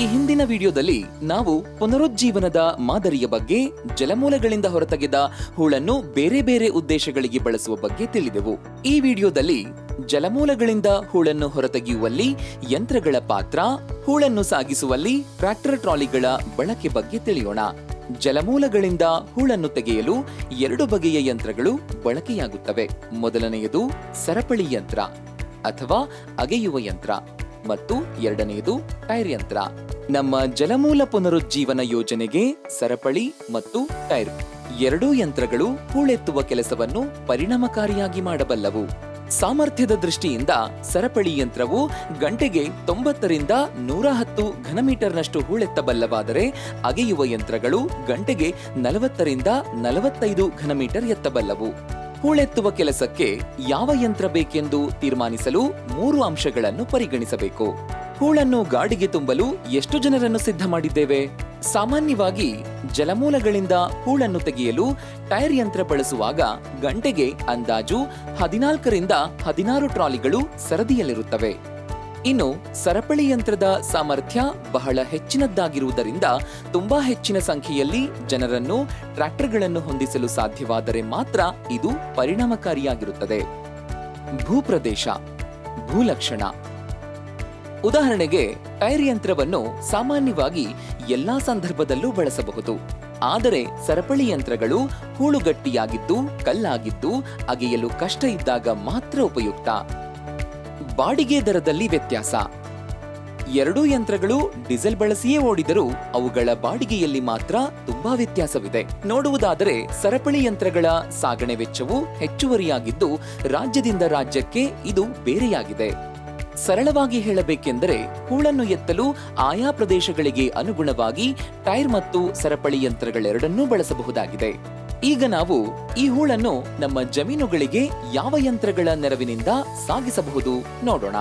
ಈ ಹಿಂದಿನ ವಿಡಿಯೋದಲ್ಲಿ ನಾವು ಪುನರುಜ್ಜೀವನದ ಮಾದರಿಯ ಬಗ್ಗೆ, ಜಲಮೂಲಗಳಿಂದ ಹೊರತೆಗೆದ ಹೂಳನ್ನು ಬೇರೆ ಬೇರೆ ಉದ್ದೇಶಗಳಿಗೆ ಬಳಸುವ ಬಗ್ಗೆ ತಿಳಿದೆವು. ಈ ವಿಡಿಯೋದಲ್ಲಿ ಜಲಮೂಲಗಳಿಂದ ಹೂಳನ್ನು ಹೊರತೆಗೆಯುವಲ್ಲಿ ಯಂತ್ರಗಳ ಪಾತ್ರ, ಹೂಳನ್ನು ಸಾಗಿಸುವಲ್ಲಿ ಟ್ರ್ಯಾಕ್ಟರ್ ಟ್ರಾಲಿಗಳ ಬಳಕೆ ಬಗ್ಗೆ ತಿಳಿಯೋಣ. ಜಲಮೂಲಗಳಿಂದ ಹೂಳನ್ನು ತೆಗೆಯಲು 2 ಬಗೆಯ ಯಂತ್ರಗಳು ಬಳಕೆಯಾಗುತ್ತವೆ. ಮೊದಲನೆಯದು ಸರಪಳಿ ಯಂತ್ರ ಅಥವಾ ಅಗೆಯುವ ಯಂತ್ರ ಮತ್ತು ಎರಡನೆಯದು ಟೈರ್ ಯಂತ್ರ. ನಮ್ಮ ಜಲಮೂಲ ಪುನರುಜ್ಜೀವನ ಯೋಜನೆಗೆ ಸರಪಳಿ ಮತ್ತು ಟೈರ್ ಎರಡೂ ಯಂತ್ರಗಳು ಹೂಳೆತ್ತುವ ಕೆಲಸವನ್ನು ಪರಿಣಾಮಕಾರಿಯಾಗಿ ಮಾಡಬಲ್ಲವು. ಸಾಮರ್ಥ್ಯದ ದೃಷ್ಟಿಯಿಂದ ಸರಪಳಿ ಯಂತ್ರವು ಗಂಟೆಗೆ 90 ರಿಂದ 110 ಘನಮೀಟರ್ನಷ್ಟು ಹೂಳೆತ್ತಬಲ್ಲವಾದರೆ, ಅಗೆಯುವ ಯಂತ್ರಗಳು ಗಂಟೆಗೆ 40 ರಿಂದ 45 ಘನಮೀಟರ್ ಎತ್ತಬಲ್ಲವು. ಹೂಳೆತ್ತುವ ಕೆಲಸಕ್ಕೆ ಯಾವ ಯಂತ್ರ ಬೇಕೆಂದು ತೀರ್ಮಾನಿಸಲು 3 ಅಂಶಗಳನ್ನು ಪರಿಗಣಿಸಬೇಕು. ಹೂಳನ್ನು ಗಾಡಿಗೆ ತುಂಬಲು ಎಷ್ಟು ಜನರನ್ನು ಸಿದ್ಧ ಮಾಡಿದ್ದೇವೆ? ಸಾಮಾನ್ಯವಾಗಿ ಜಲಮೂಲಗಳಿಂದ ಹೂಳನ್ನು ತೆಗೆಯಲು ಟೈರ್ ಯಂತ್ರ ಬಳಸುವಾಗ ಗಂಟೆಗೆ ಅಂದಾಜು 14 ರಿಂದ 16 ಟ್ರಾಲಿಗಳು ಸರದಿಯಲ್ಲಿರುತ್ತವೆ. ಇನ್ನು ಸರಪಳಿ ಯಂತ್ರದ ಸಾಮರ್ಥ್ಯ ಬಹಳ ಹೆಚ್ಚಿನದ್ದಾಗಿರುವುದರಿಂದ ತುಂಬಾ ಹೆಚ್ಚಿನ ಸಂಖ್ಯೆಯಲ್ಲಿ ಜನರನ್ನು ಟ್ರ್ಯಾಕ್ಟರ್ಗಳನ್ನು ಹೊಂದಿಸಲು ಸಾಧ್ಯವಾದರೆ ಮಾತ್ರ ಇದು ಪರಿಣಾಮಕಾರಿಯಾಗಿರುತ್ತದೆ. ಭೂಪ್ರದೇಶ, ಭೂಲಕ್ಷಣ. ಉದಾಹರಣೆಗೆ ಟೈರ್ ಯಂತ್ರವನ್ನು ಸಾಮಾನ್ಯವಾಗಿ ಎಲ್ಲಾ ಸಂದರ್ಭದಲ್ಲೂ ಬಳಸಬಹುದು. ಆದರೆ ಸರಪಳಿ ಯಂತ್ರಗಳು ಹೂಳುಗಟ್ಟಿಯಾಗಿದ್ದು, ಕಲ್ಲಾಗಿದ್ದು ಅಗೆಯಲು ಕಷ್ಟ ಇದ್ದಾಗ ಮಾತ್ರ ಉಪಯುಕ್ತ. ಬಾಡಿಗೆ ದರದಲ್ಲಿ ವ್ಯತ್ಯಾಸ. ಎರಡೂ ಯಂತ್ರಗಳು ಡೀಸೆಲ್ ಬಳಸಿಯೇ ಓಡಿದರೂ ಅವುಗಳ ಬಾಡಿಗೆಯಲ್ಲಿ ಮಾತ್ರ ತುಂಬಾ ವ್ಯತ್ಯಾಸವಿದೆ. ನೋಡುವುದಾದರೆ ಸರಪಳಿ ಯಂತ್ರಗಳ ಸಾಗಣೆ ವೆಚ್ಚವು ಹೆಚ್ಚುವರಿಯಾಗಿದ್ದು, ರಾಜ್ಯದಿಂದ ರಾಜ್ಯಕ್ಕೆ ಇದು ಬೇರೆಯಾಗಿದೆ. ಸರಳವಾಗಿ ಹೇಳಬೇಕೆಂದರೆ ಹೂಳನ್ನು ಎತ್ತಲು ಆಯಾ ಪ್ರದೇಶಗಳಿಗೆ ಅನುಗುಣವಾಗಿ ಟೈರ್ ಮತ್ತು ಸರಪಳಿ ಯಂತ್ರಗಳೆರಡನ್ನೂ ಬಳಸಬಹುದಾಗಿದೆ. ಈಗ ನಾವು ಈ ಹೂಳನ್ನು ನಮ್ಮ ಜಮೀನುಗಳಿಗೆ ಯಾವ ಯಂತ್ರಗಳ ನೆರವಿನಿಂದ ಸಾಗಿಸಬಹುದು ನೋಡೋಣ.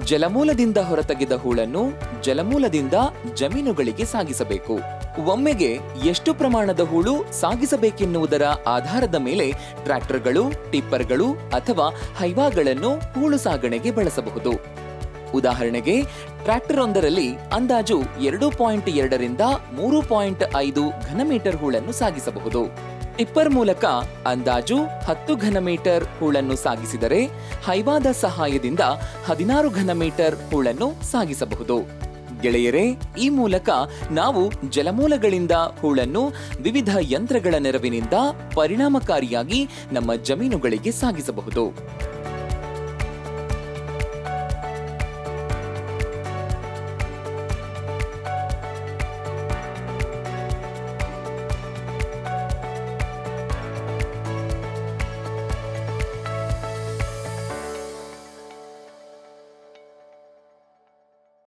ಜಲಮೂಲದಿಂದ ಹೊರತೆಗೆದ ಹೂಳನ್ನು ಜಲಮೂಲದಿಂದ ಜಮೀನುಗಳಿಗೆ ಸಾಗಿಸಬೇಕು. ಒಮ್ಮೆಗೆ ಎಷ್ಟು ಪ್ರಮಾಣದ ಹೂಳು ಸಾಗಿಸಬೇಕೆನ್ನುವುದರ ಆಧಾರದ ಮೇಲೆ ಟ್ರ್ಯಾಕ್ಟರ್ಗಳು, ಟಿಪ್ಪರ್ಗಳು ಅಥವಾ ಹೈವಾಗಳನ್ನು ಹೂಳು ಸಾಗಣೆಗೆ ಬಳಸಬಹುದು. ಉದಾಹರಣೆಗೆ ಟ್ರ್ಯಾಕ್ಟರ್ ಒಂದರಲ್ಲಿ ಅಂದಾಜು 2.2 ರಿಂದ 3.5 ಘನಮೀಟರ್ ಹೂಳನ್ನು ಸಾಗಿಸಬಹುದು. ಟಿಪ್ಪರ್ ಮೂಲಕ ಅಂದಾಜು 10 ಘನಮೀಟರ್ ಹೂಳನ್ನು ಸಾಗಿಸಿದರೆ, ಹೈವಾದ ಸಹಾಯದಿಂದ 16 ಘನಮೀಟರ್ ಹೂಳನ್ನು ಸಾಗಿಸಬಹುದು. ಗೆಳೆಯರೇ, ಈ ಮೂಲಕ ನಾವು ಜಲಮೂಲಗಳಿಂದ ಹೂಳನ್ನು ವಿವಿಧ ಯಂತ್ರಗಳ ನೆರವಿನಿಂದ ಪರಿಣಾಮಕಾರಿಯಾಗಿ ನಮ್ಮ ಜಮೀನುಗಳಿಗೆ ಸಾಗಿಸಬಹುದು.